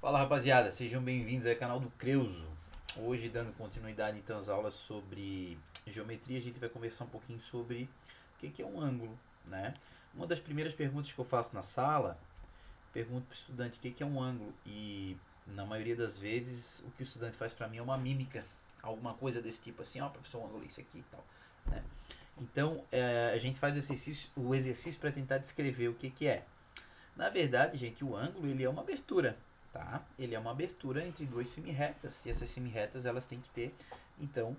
Fala rapaziada, sejam bem-vindos ao canal do Creuso. Hoje, dando continuidade então às aulas sobre geometria, a gente vai conversar um pouquinho sobre o que é um ângulo, né? Uma das primeiras perguntas que eu faço na sala, pergunto para o estudante o que é um ângulo e na maioria das vezes o que o estudante faz para mim é uma mímica, alguma coisa desse tipo assim, ó, professor, um ângulo é isso aqui e tal, né? Então, a gente faz o exercício para tentar descrever o que é. Na verdade, gente, o ângulo ele é uma abertura, tá? Ele é uma abertura entre duas semirretas e essas semirretas elas têm que ter, então,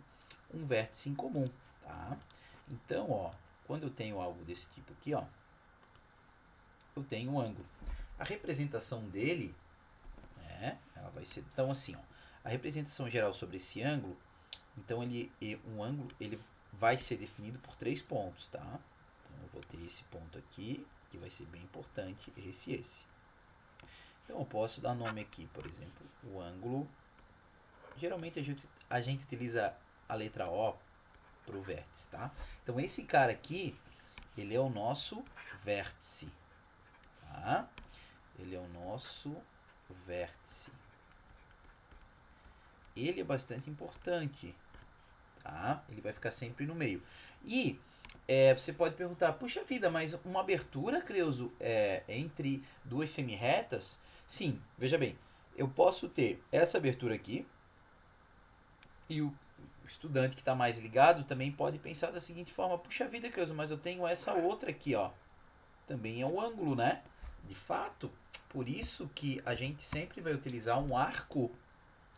um vértice em comum, tá? Então, ó, quando eu tenho algo desse tipo aqui, ó, eu tenho um ângulo. A representação dele, né, ela vai ser então assim, ó, a representação geral sobre esse ângulo, então um ângulo ele vai ser definido por três pontos, tá? Então eu vou ter esse ponto aqui, que vai ser bem importante, esse e esse. Então eu posso dar nome aqui, por exemplo, o ângulo. Geralmente a gente utiliza a letra O para o vértice, tá? Então esse cara aqui, ele é o nosso vértice, tá? Ele é o nosso vértice. Ele é bastante importante, tá? Ele vai ficar sempre no meio. E você pode perguntar, puxa vida, mas uma abertura, Creuso, entre duas semirretas? Sim, veja bem, eu posso ter essa abertura aqui e o estudante que está mais ligado também pode pensar da seguinte forma, puxa vida, Creuso, mas eu tenho essa outra aqui, ó. Também é um ângulo, né? De fato, por isso que a gente sempre vai utilizar um arco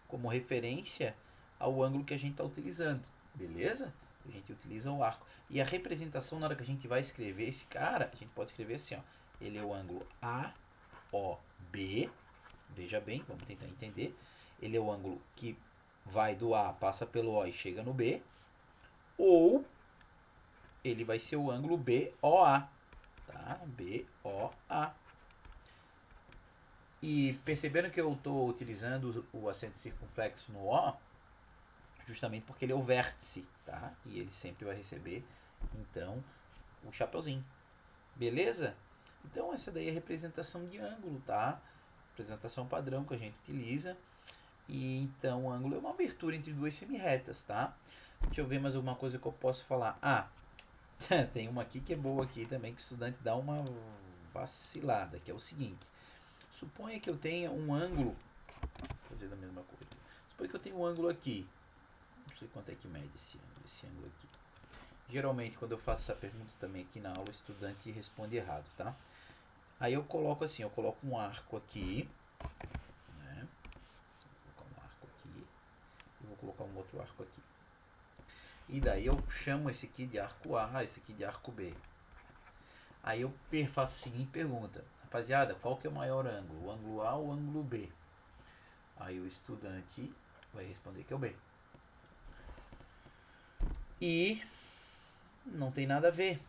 como referência ao ângulo que a gente está utilizando, beleza? A gente utiliza o arco. E a representação, na hora que a gente vai escrever esse cara, a gente pode escrever assim, ó. Ele é o ângulo AOB. Veja bem, vamos tentar entender. Ele é o ângulo que vai do A, passa pelo O e chega no B. Ou ele vai ser o ângulo BOA. Tá? BOA. E perceberam que eu estou utilizando o acento circunflexo no O, justamente porque ele é o vértice, tá? E ele sempre vai receber, então, o chapeuzinho. Beleza? Então essa daí é a representação de ângulo, tá? Representação padrão que a gente utiliza. E então o ângulo é uma abertura entre duas semirretas, tá? Deixa eu ver mais alguma coisa que eu posso falar. Ah, tem uma aqui que é boa aqui também, que o estudante dá uma vacilada, que é o seguinte. Suponha que eu tenha um ângulo, vou fazer da mesma coisa. Suponha que eu tenho um ângulo aqui. Não sei quanto é que mede esse ângulo aqui. Geralmente, quando eu faço essa pergunta também aqui na aula, o estudante responde errado, tá? Aí eu coloco assim, eu coloco um arco aqui, né? Vou colocar um arco aqui e vou colocar um outro arco aqui. E daí eu chamo esse aqui de arco A, esse aqui de arco B. Aí eu faço a seguinte pergunta, rapaziada, qual que é o maior ângulo? O ângulo A ou o ângulo B? Aí o estudante vai responder que é o B. E não tem nada a ver.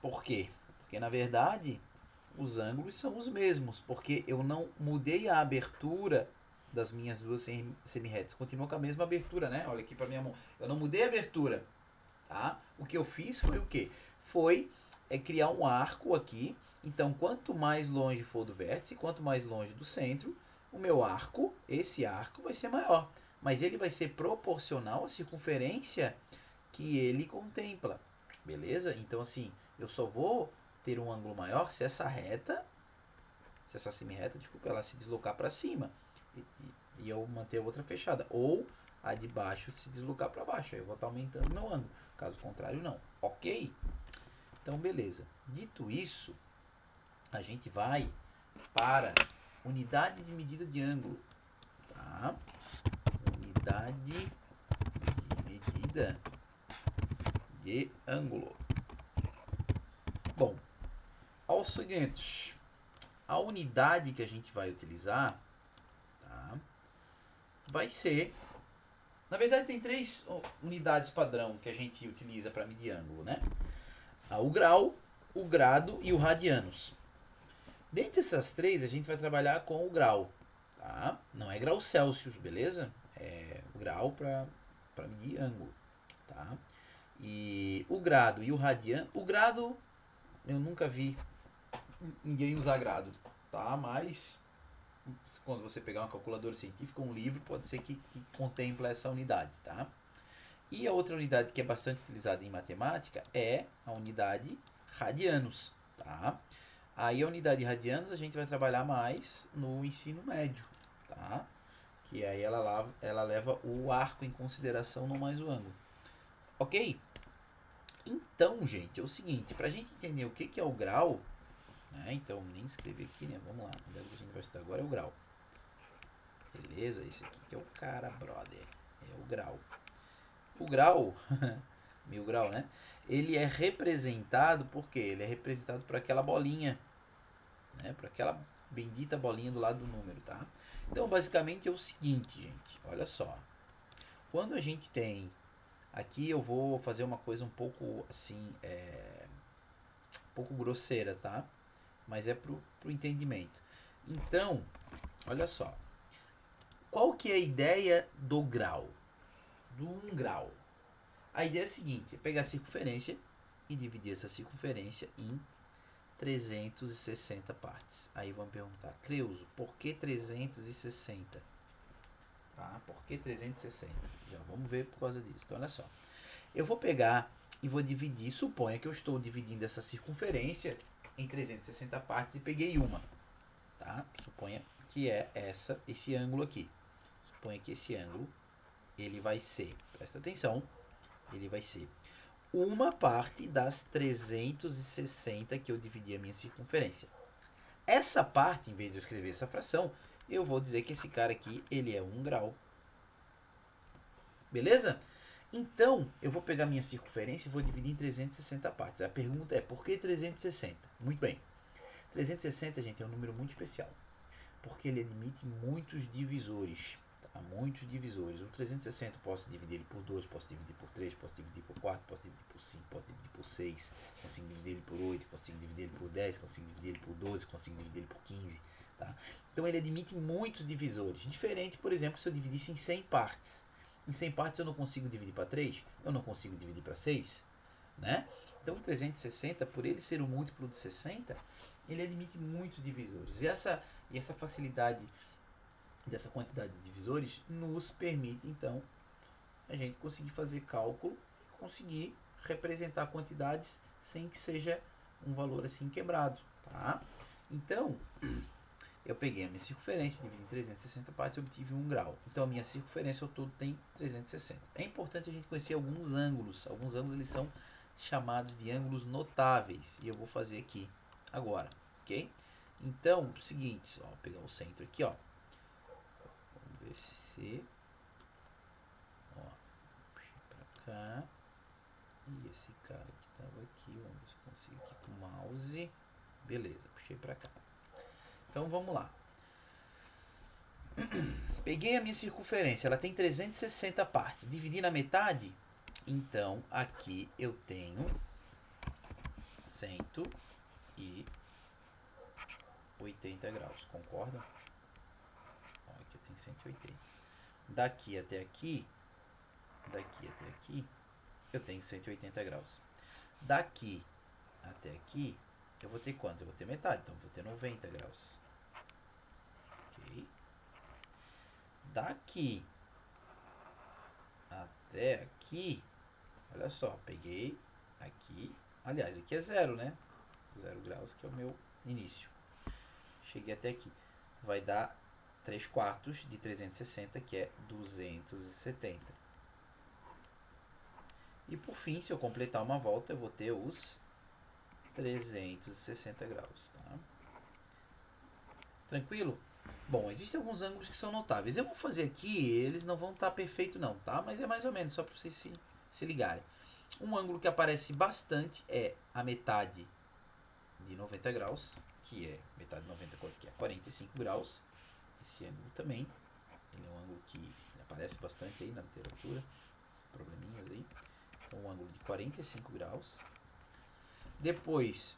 Por quê? Porque na verdade os ângulos são os mesmos, porque eu não mudei a abertura das minhas duas semirretas. Continua com a mesma abertura, né? Olha aqui para minha mão. Eu não mudei a abertura, tá? O que eu fiz foi o quê? Foi criar um arco aqui. Então, quanto mais longe for do vértice, quanto mais longe do centro, o meu arco, esse arco vai ser maior. Mas ele vai ser proporcional à circunferência que ele contempla. Beleza? Então, assim, eu só vou ter um ângulo maior se essa reta, se essa semirreta, desculpa, ela se deslocar para cima e eu manter a outra fechada. Ou a de baixo se deslocar para baixo. Aí eu vou estar aumentando meu ângulo. Caso contrário, não. Ok? Então, beleza. Dito isso, a gente vai para unidade de medida de ângulo. Tá? Unidade de medida de ângulo. Bom, ao seguinte, a unidade que a gente vai utilizar, tá, vai ser, na verdade tem três unidades padrão que a gente utiliza para medir ângulo, né? O grau, o grado e o radianos. Dentre essas três a gente vai trabalhar com o grau, tá? Não é grau Celsius, beleza? É o grau para medir ângulo, tá? E o grado e o radiano, o grado eu nunca vi ninguém usar grado, tá? Mas quando você pegar uma calculadora científica, um livro, pode ser que contempla essa unidade, tá? E a outra unidade que é bastante utilizada em matemática é a unidade radianos, tá? Aí a unidade radianos a gente vai trabalhar mais no ensino médio, tá? Que aí ela leva o arco em consideração, não mais o ângulo. Ok? Então, gente, é o seguinte, para a gente entender o que é o grau, né? Então, nem escrevi aqui, né? Vamos lá, o que a gente vai estudar agora é o grau. Beleza? Esse aqui que é o cara, brother. É o grau. O grau, 1000 grau, né? Ele é representado por quê? Ele é representado por aquela bolinha, né? Por aquela bendita bolinha do lado do número, tá? Então, basicamente é o seguinte, gente. Olha só. Quando a gente tem... Aqui eu vou fazer uma coisa um pouco, assim, um pouco grosseira, tá? Mas é pro entendimento. Então, olha só. Qual que é a ideia do grau? Do 1 grau. A ideia é a seguinte, é pegar a circunferência e dividir essa circunferência em 360 partes. Aí vamos perguntar, Creuso, por que 360? Tá? Por que 360? Já vamos ver por causa disso. Então, olha só. Eu vou pegar e vou dividir, suponha que eu estou dividindo essa circunferência em 360 partes e peguei uma. Tá? Suponha que é esse ângulo aqui. Suponha que esse ângulo, ele vai ser, presta atenção, ele vai ser uma parte das 360 que eu dividi a minha circunferência. Essa parte, em vez de eu escrever essa fração, eu vou dizer que esse cara aqui, ele é 1 grau. Beleza? Então, eu vou pegar minha circunferência e vou dividir em 360 partes. A pergunta é, por que 360? Muito bem. 360, gente, é um número muito especial, porque ele admite muitos divisores. Tá? Muitos divisores. O 360 posso dividir ele por 2, posso dividir por 3, posso dividir por 4, posso dividir por 5, posso dividir por 6, consigo dividir ele por 8, consigo dividir ele por 10, consigo dividir ele por 12, consigo dividir ele por 15. Tá? Então ele admite muitos divisores. Diferente, por exemplo, se eu dividisse em 100 partes. Em 100 partes eu não consigo dividir para 3, eu não consigo dividir para 6. Né? Então o 360, por ele ser um múltiplo de 60, ele admite muitos divisores. E essa facilidade dessa quantidade de divisores nos permite, então, a gente conseguir fazer cálculo, conseguir representar quantidades sem que seja um valor assim quebrado. Tá? Então, eu peguei a minha circunferência, dividi em 360 partes e obtive 1 grau. Então, a minha circunferência ao todo tem 360. É importante a gente conhecer alguns ângulos. Alguns ângulos eles são chamados de ângulos notáveis. E eu vou fazer aqui agora. Ok? Então, o seguinte, ó, vou pegar o centro aqui, ó. Vamos ver se... Ó, puxei pra cá. E esse cara que tava aqui, vamos ver se eu consigo aqui com o mouse. Beleza, puxei pra cá. Então, vamos lá. Peguei a minha circunferência, ela tem 360 partes. Dividi na metade, então aqui eu tenho 180 graus, concordam? Ó, aqui eu tenho 180. Daqui até aqui, eu tenho 180 graus. Daqui até aqui, eu vou ter quanto? Eu vou ter metade, então eu vou ter 90 graus. Ok? Daqui até aqui, olha só, peguei aqui, aliás, aqui é 0, né? 0 graus que é o meu início. Cheguei até aqui. Vai dar 3 quartos de 360, que é 270. E por fim, se eu completar uma volta, eu vou ter os 360 graus. Tá? Tranquilo? Bom, existem alguns ângulos que são notáveis. Eu vou fazer aqui, eles não vão estar perfeitos não, tá? Mas é mais ou menos, só para vocês se ligarem. Um ângulo que aparece bastante é a metade de 90 graus, que é metade de 90, quanto que é? 45 graus. Esse ângulo também, ele é um ângulo que aparece bastante aí na literatura, probleminhas aí. Então, um ângulo de 45 graus. Depois,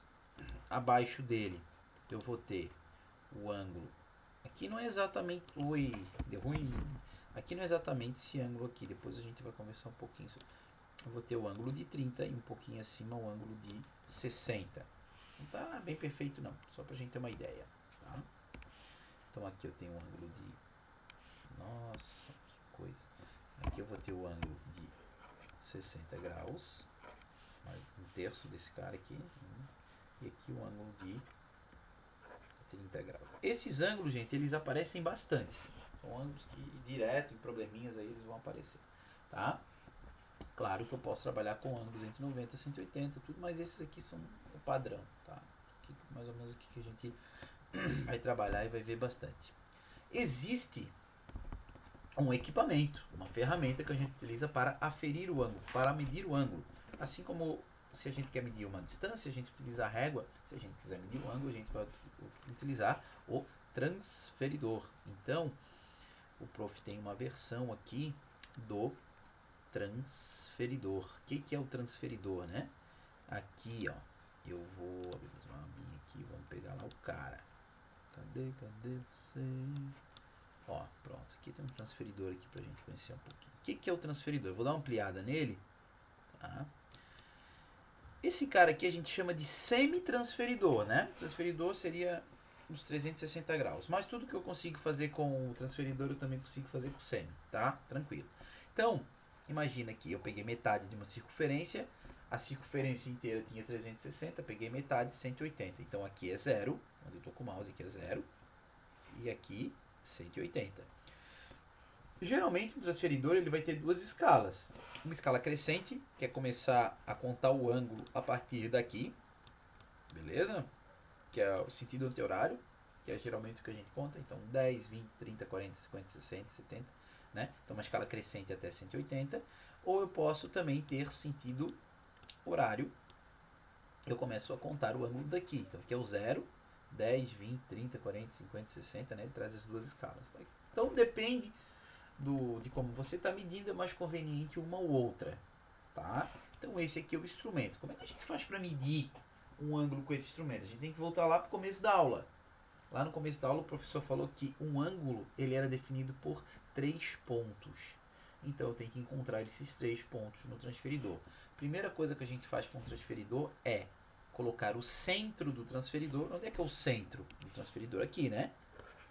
abaixo dele, eu vou ter o ângulo. Aqui não é exatamente. Oi, deu ruim. Aqui não é exatamente esse ângulo aqui. Depois a gente vai conversar um pouquinho sobre. Eu vou ter o ângulo de 30 e um pouquinho acima o ângulo de 60. Não tá bem perfeito não, só pra gente ter uma ideia. Tá? Então aqui eu tenho um ângulo de... Nossa, que coisa. Aqui eu vou ter o ângulo de 60 graus. Um terço desse cara aqui. E aqui o ângulo de 30 graus. Esses ângulos, gente, eles aparecem bastante. São ângulos que direto, em probleminhas aí, eles vão aparecer. Tá? Claro que eu posso trabalhar com ângulos entre 90 e 180, tudo, mas esses aqui são o padrão. Tá? Aqui, mais ou menos aqui que a gente vai trabalhar e vai ver bastante. Existe um equipamento, uma ferramenta que a gente utiliza para aferir o ângulo, para medir o ângulo. Assim como se a gente quer medir uma distância, a gente utiliza a régua. Se a gente quiser medir o ângulo, a gente vai utilizar o transferidor. Então, o prof tem uma versão aqui do transferidor. O que é o transferidor, né? Aqui, ó, eu vou abrir uma abinha aqui, vamos pegar lá o cara. Cadê você? Ó, pronto. Aqui tem um transferidor aqui pra gente conhecer um pouquinho. O que é o transferidor? Eu vou dar uma ampliada nele. Tá? Esse cara aqui a gente chama de semi-transferidor, né? O transferidor seria uns 360 graus. Mas tudo que eu consigo fazer com o transferidor eu também consigo fazer com o semi, tá? Tranquilo. Então, imagina que eu peguei metade de uma circunferência. A circunferência inteira tinha 360, peguei metade, 180. Então aqui é 0, onde eu estou com o mouse aqui é 0. E aqui 180. Geralmente o transferidor ele vai ter duas escalas. Uma escala crescente, que é começar a contar o ângulo a partir daqui. Beleza? Que é o sentido anti-horário, que é geralmente o que a gente conta. Então 10, 20, 30, 40, 50, 60, 70. Né? Então uma escala crescente até 180. Ou eu posso também ter sentido horário. Eu começo a contar o ângulo daqui. Então aqui é o 0, 10, 20, 30, 40, 50, 60. Né? Ele traz as duas escalas. Tá? Então depende de como você está medindo, é mais conveniente uma ou outra. Tá? Então esse aqui é o instrumento. Como é que a gente faz para medir um ângulo com esse instrumento? A gente tem que voltar lá para o começo da aula. Lá no começo da aula o professor falou que um ângulo ele era definido por 3 pontos. Então eu tenho que encontrar esses 3 pontos no transferidor. Primeira coisa que a gente faz com o transferidor é colocar o centro do transferidor. Onde é que é o centro do transferidor? Aqui, né?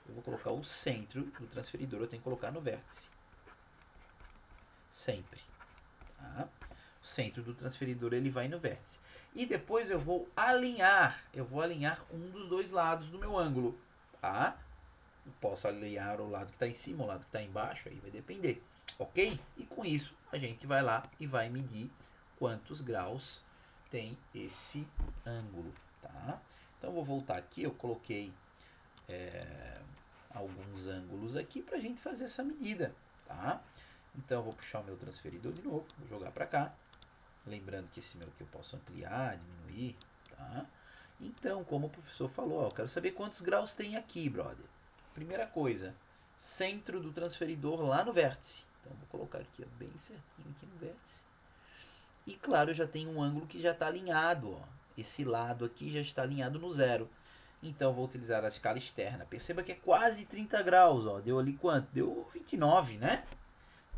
Eu vou colocar o centro do transferidor, eu tenho que colocar no vértice. Sempre. Tá? O centro do transferidor ele vai no vértice. E depois eu vou alinhar um dos dois lados do meu ângulo. Tá? Eu posso alinhar o lado que está em cima, o lado que está embaixo, aí vai depender. Ok? E com isso a gente vai lá e vai medir quantos graus tem esse ângulo. Tá? Então eu vou voltar aqui, eu coloquei alguns ângulos aqui para a gente fazer essa medida, tá? Então eu vou puxar o meu transferidor de novo, vou jogar para cá, lembrando que esse meu aqui eu posso ampliar, diminuir, tá? Então, como o professor falou, ó, eu quero saber quantos graus tem aqui, brother. Primeira coisa, centro do transferidor lá no vértice. Então vou colocar aqui, ó, bem certinho aqui no vértice. E claro, eu já tenho um ângulo que já está alinhado, ó. Esse lado aqui já está alinhado no 0. Então vou utilizar a escala externa. Perceba que é quase 30 graus, ó. Deu ali quanto? Deu 29, né?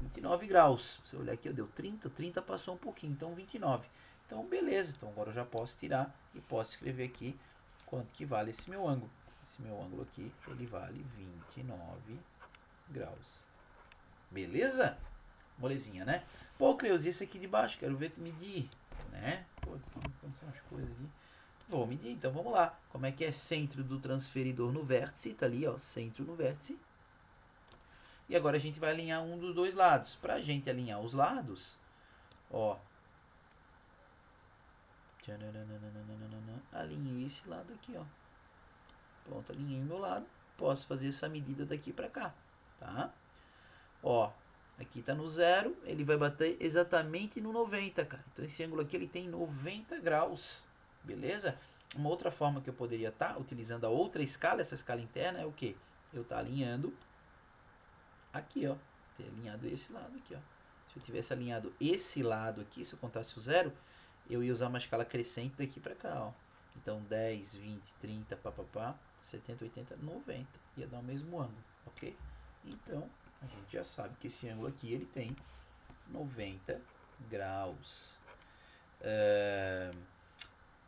29 graus. Se eu olhar aqui, deu 30, 30 passou um pouquinho, então 29. Então beleza, então agora eu já posso tirar e posso escrever aqui quanto que vale esse meu ângulo. Esse meu ângulo aqui, ele vale 29 graus. Beleza? Molezinha, né? Pô, Cleus, e esse aqui de baixo? Quero ver tu medir, né? Pô, são as coisas aqui. Vou medir, então vamos lá. Como é que é centro do transferidor no vértice? Tá ali, ó, centro no vértice. E agora a gente vai alinhar um dos dois lados. Pra gente alinhar os lados, ó. Alinhei esse lado aqui, ó. Pronto, alinhei o meu lado. Posso fazer essa medida daqui pra cá, tá? Ó, aqui tá no 0, ele vai bater exatamente no 90, cara. Então esse ângulo aqui ele tem 90 graus. Beleza? Uma outra forma que eu poderia estar utilizando a outra escala, essa escala interna, é o que? Eu estar alinhando aqui, ó. Ter alinhado esse lado aqui, ó. Se eu tivesse alinhado esse lado aqui, se eu contasse o 0, eu ia usar uma escala crescente daqui para cá, ó. Então 10, 20, 30, papapá, 70, 80, 90. Ia dar o mesmo ângulo, ok? Então, a gente já sabe que esse ângulo aqui, ele tem 90 graus.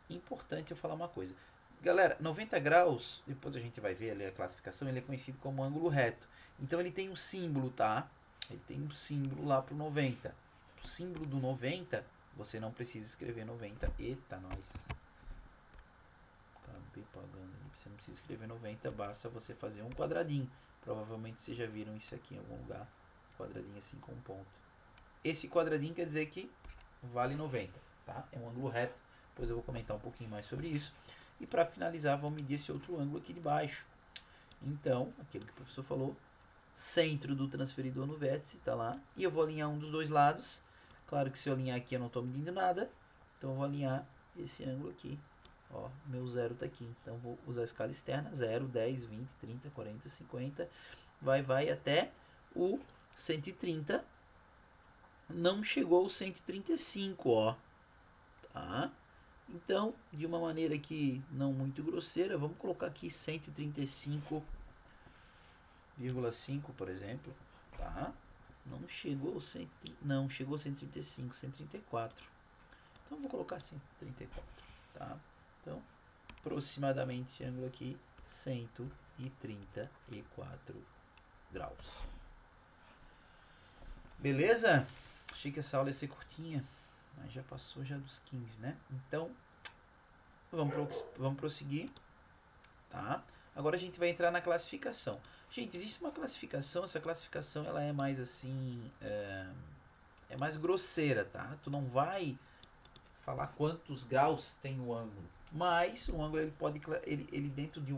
Importante eu falar uma coisa. Galera, 90 graus, depois a gente vai ver ali a classificação, ele é conhecido como ângulo reto. Então ele tem um símbolo, tá? Ele tem um símbolo lá pro 90. O símbolo do 90, você não precisa escrever 90. Eita, nós. Acabei pagando ali. Você não precisa escrever 90, basta você fazer um quadradinho. Provavelmente vocês já viram isso aqui em algum lugar. Quadradinho assim com um ponto. Esse quadradinho quer dizer que vale 90, tá? É um ângulo reto. Depois eu vou comentar um pouquinho mais sobre isso. E para finalizar, vamos medir esse outro ângulo aqui de baixo. Então, aquilo que o professor falou, centro do transferidor no vértice, está lá. E eu vou alinhar um dos dois lados. Claro que se eu alinhar aqui eu não estou medindo nada. Então eu vou alinhar esse ângulo aqui. Ó, meu zero está aqui. Então vou usar a escala externa. 0, 10, 20, 30, 40, 50. Vai até o 130. Não chegou ao 135, ó. Tá? Então, de uma maneira aqui não muito grosseira, vamos colocar aqui 135,5, por exemplo, tá? Não chegou ao 130, não, chegou a 135, 134. Então vou colocar 134, tá? Então, aproximadamente esse ângulo aqui, 134 graus. Beleza? Achei que essa aula ia ser curtinha, mas já passou já dos 15, né? Então, vamos prosseguir, tá? Agora a gente vai entrar na classificação. Gente, existe uma classificação, essa classificação ela é mais assim, é mais grosseira, tá? Tu não vai falar quantos graus tem o ângulo, mas o ângulo ele pode, ele dentro de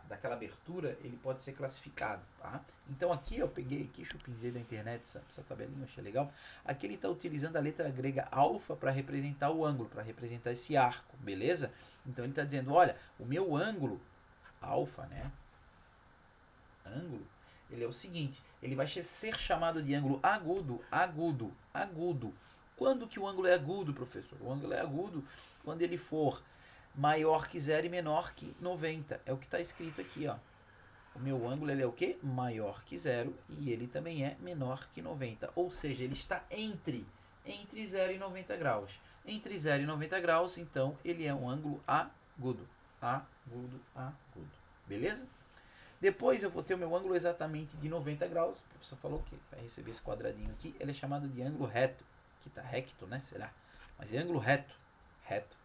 daquela abertura, ele pode ser classificado, tá? Então aqui eu peguei aqui, chupinzei da internet essa tabelinha, achei legal. Aqui ele está utilizando a letra grega alfa para representar o ângulo, para representar esse arco, beleza? Então ele está dizendo, olha, o meu ângulo, alfa, né? Ângulo, ele é o seguinte, ele vai ser chamado de ângulo agudo, agudo, agudo. Quando que o ângulo é agudo, professor? O ângulo é agudo quando ele for maior que 0 e menor que 90. É o que está escrito aqui, ó. O meu ângulo ele é o quê? Maior que 0 e ele também é menor que 90. Ou seja, ele está entre 0 e 90 graus. Entre 0 e 90 graus, então, ele é um ângulo agudo. Agudo, agudo. Beleza? Depois eu vou ter o meu ângulo exatamente de 90 graus. O professor falou que vai receber esse quadradinho aqui. Ele é chamado de ângulo reto. Aqui está recto, né? Será? Mas é ângulo reto. Reto.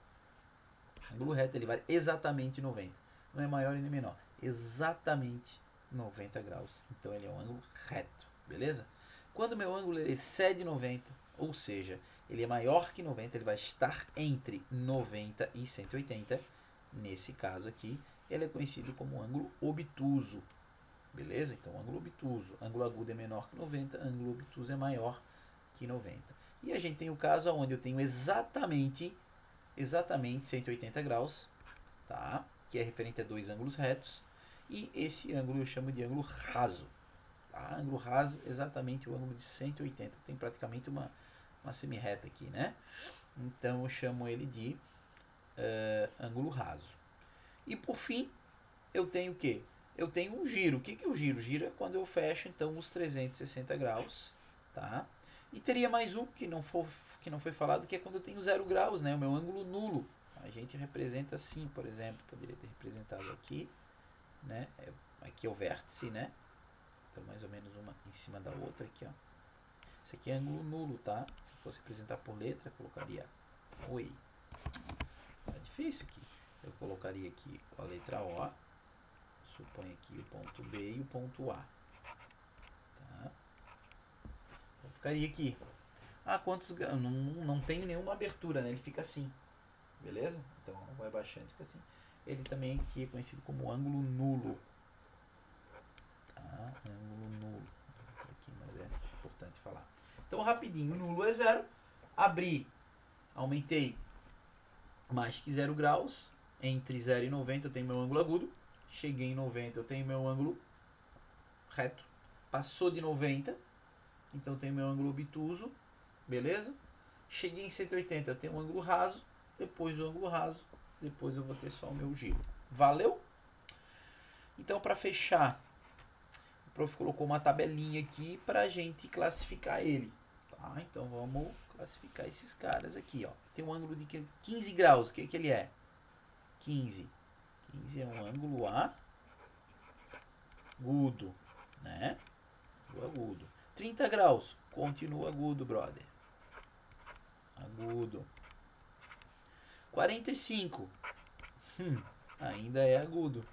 Ângulo reto ele vai exatamente 90. Não é maior e nem menor. Exatamente 90 graus. Então ele é um ângulo reto. Beleza? Quando meu ângulo ele excede 90, ou seja, ele é maior que 90, ele vai estar entre 90 e 180. Nesse caso aqui, ele é conhecido como ângulo obtuso. Beleza? Então, ângulo obtuso. Ângulo agudo é menor que 90, ângulo obtuso é maior que 90. E a gente tem o caso onde eu tenho exatamente 180 graus, tá? Que é referente a dois ângulos retos. E esse ângulo eu chamo de ângulo raso. Tá? Ângulo raso, exatamente o ângulo de 180. Tem praticamente uma semi-reta aqui, né? Então eu chamo ele de ângulo raso. E por fim, eu tenho o quê? Eu tenho um giro. O que é o giro? O giro é quando eu fecho então os 360 graus, tá? E teria mais um que não foi falado, que é quando eu tenho 0 graus, né? O meu ângulo nulo. A gente representa assim, por exemplo, poderia ter representado aqui, né? Aqui é o vértice, né? Então mais ou menos uma em cima da outra aqui, ó. Esse aqui é ângulo nulo, tá? Se fosse representar por letra, eu colocaria oi. Tá difícil aqui. Eu colocaria aqui a letra O, suponho aqui o ponto B e o ponto A. Tá? Eu ficaria aqui. Quantos graus? Não tem nenhuma abertura, né? Ele fica assim. Beleza? Então vai baixando, fica assim. Ele também aqui é conhecido como ângulo nulo. Tá? Ângulo nulo. Aqui, mas é importante falar. Então rapidinho, nulo é 0. Abri, aumentei mais que 0 graus. Entre 0 e 90 eu tenho meu ângulo agudo. Cheguei em 90 eu tenho meu ângulo reto. Passou de 90, então eu tenho meu ângulo obtuso. Beleza? Cheguei em 180 eu tenho um ângulo raso. Depois do ângulo raso, depois eu vou ter só o meu giro. Valeu? Então, para fechar, o prof colocou uma tabelinha aqui para a gente classificar ele. Tá? Então, vamos classificar esses caras aqui. Ó. Tem um ângulo de 15 graus. O que ele é? 15. 15 é um ângulo agudo, né? Agudo. 30 graus, continua agudo, brother. Agudo. 45, ainda é agudo.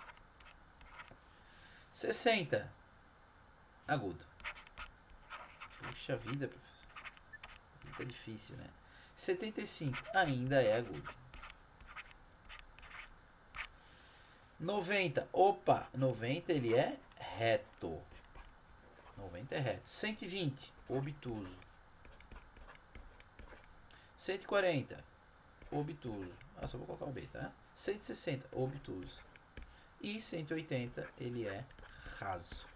60, agudo. Puxa vida, professor. Fica difícil, né? 75, ainda é agudo. 90, opa, 90 ele é reto. 90 é reto. 120, obtuso. 140, obtuso. Só vou colocar o B, tá? 160, obtuso. E 180, ele é raso.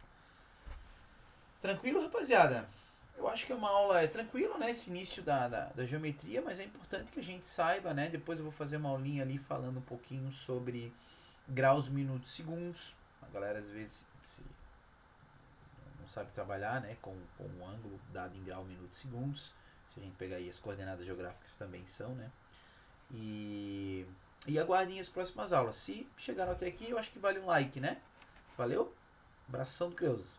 Tranquilo, rapaziada? Eu acho que é uma aula tranquila, né? Esse início da geometria, mas é importante que a gente saiba, né? Depois eu vou fazer uma aulinha ali falando um pouquinho sobre graus, minutos, segundos. A galera às vezes não sabe trabalhar, né? Com um ângulo dado em grau, minutos, segundos. Se a gente pegar aí as coordenadas geográficas também são, né? E aguardem as próximas aulas. Se chegaram até aqui, eu acho que vale um like, né? Valeu? Abração do Creuza.